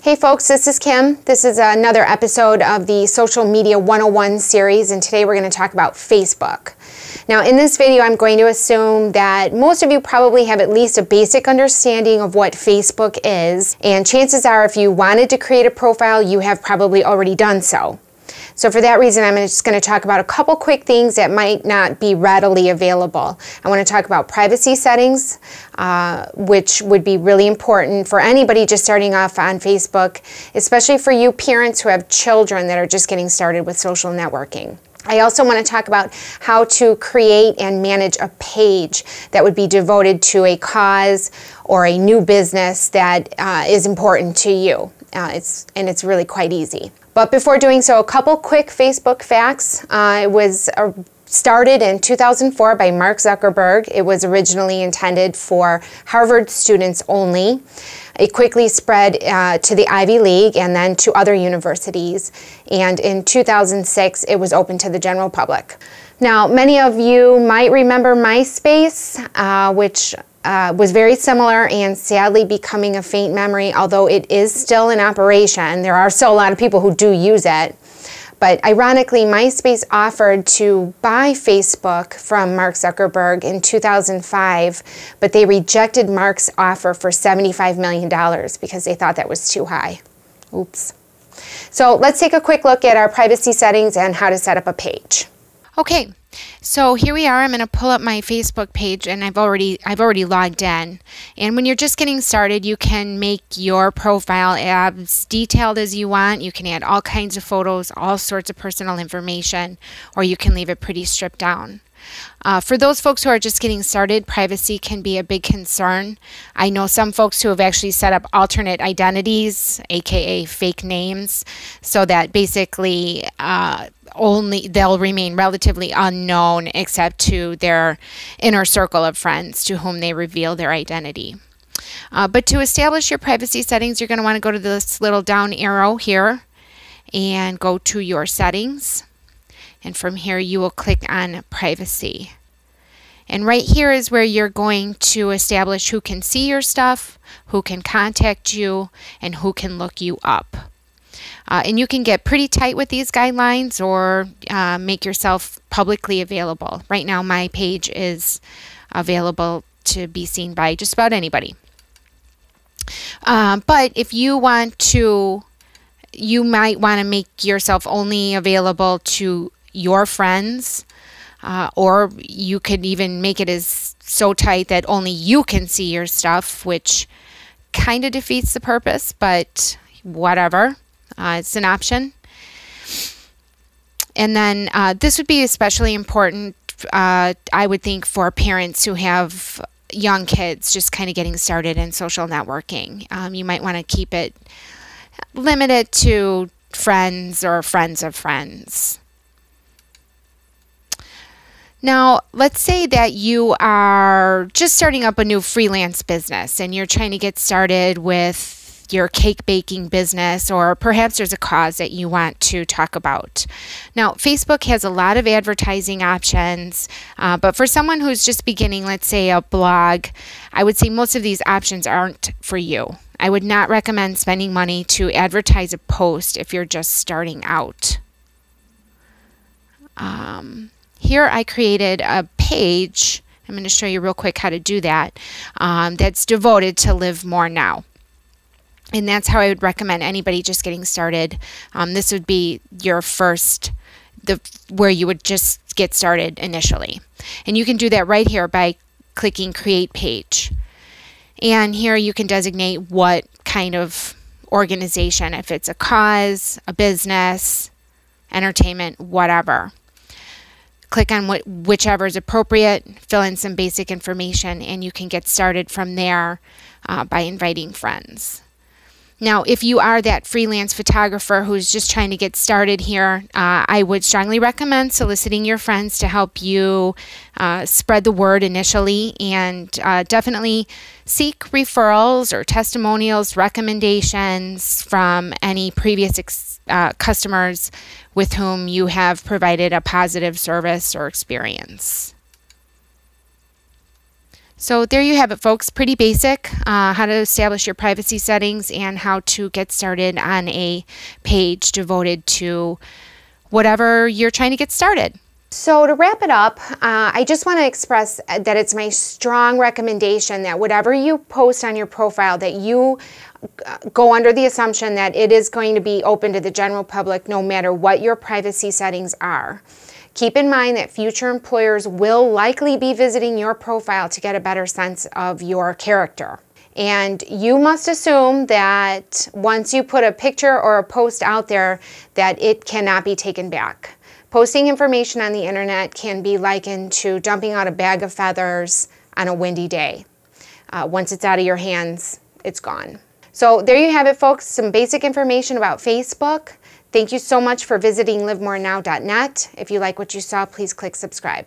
Hey folks, this is Kim. This is another episode of the Social Media 101 series, and today we're going to talk about Facebook. Now in this video I'm going to assume that most of you probably have at least a basic understanding of what Facebook is, and chances are if you wanted to create a profile you have probably already done so. So for that reason, I'm just going to talk about a couple quick things that might not be readily available. I want to talk about privacy settings, which would be really important for anybody just starting off on Facebook, especially for you parents who have children that are just getting started with social networking. I also want to talk about how to create and manage a page that would be devoted to a cause or a new business that is important to you. It's really quite easy. But before doing so, a couple quick Facebook facts. It was started in 2004 by Mark Zuckerberg. It was originally intended for Harvard students only. It quickly spread to the Ivy League and then to other universities. And in 2006, it was open to the general public. Now, many of you might remember Myspace, which was very similar and sadly becoming a faint memory, although it is still in operation. There are still a lot of people who do use it. But ironically, Myspace offered to buy Facebook from Mark Zuckerberg in 2005, but they rejected Mark's offer for $75 million because they thought that was too high. Oops. So let's take a quick look at our privacy settings and how to set up a page. Okay, so here we are. I'm going to pull up my Facebook page, and I've already logged in. And when you're just getting started, you can make your profile as detailed as you want. You can add all kinds of photos, all sorts of personal information, or you can leave it pretty stripped down. For those folks who are just getting started, privacy can be a big concern. I know some folks who have actually set up alternate identities, aka fake names, so that basically they'll remain relatively unknown except to their inner circle of friends to whom they reveal their identity. But to establish your privacy settings, you're going to want to go to this little down arrow here and go to your settings. And from here you will click on privacy. And right here is where you're going to establish who can see your stuff, who can contact you, and who can look you up. And you can get pretty tight with these guidelines or make yourself publicly available. Right now my page is available to be seen by just about anybody. But if you want to, you might want to make yourself only available to your friends, or you could even make it as so tight that only you can see your stuff, which kind of defeats the purpose, but whatever. It's an option. And then this would be especially important, I would think, for parents who have young kids just kind of getting started in social networking. You might want to keep it limited to friends or friends of friends. Now, let's say that you are just starting up a new freelance business and you're trying to get started with your cake baking business, or perhaps there's a cause that you want to talk about. Now, Facebook has a lot of advertising options, but for someone who's just beginning, let's say a blog, I would say most of these options aren't for you. I would not recommend spending money to advertise a post if you're just starting out. Here I created a page. I'm going to show you real quick how to do that. That's devoted to Live More Now. And that's how I would recommend anybody just getting started. This would be your first, where you would just get started initially. And you can do that right here by clicking Create Page. And here you can designate what kind of organization, if it's a cause, a business, entertainment, whatever. Click on whichever is appropriate, fill in some basic information, and you can get started from there by inviting friends. Now, if you are that freelance photographer who's just trying to get started here, I would strongly recommend soliciting your friends to help you spread the word initially, and definitely seek referrals or testimonials, recommendations from any previous customers with whom you have provided a positive service or experience. So there you have it, folks. Pretty basic, how to establish your privacy settings and how to get started on a page devoted to whatever you're trying to get started. So to wrap it up, I just want to express that it's my strong recommendation that whatever you post on your profile, that you go under the assumption that it is going to be open to the general public no matter what your privacy settings are. Keep in mind that future employers will likely be visiting your profile to get a better sense of your character. And you must assume that once you put a picture or a post out there, that it cannot be taken back. Posting information on the internet can be likened to dumping out a bag of feathers on a windy day. Once it's out of your hands, it's gone. So there you have it, folks, some basic information about Facebook. Thank you so much for visiting livemorenow.net. If you like what you saw, please click subscribe.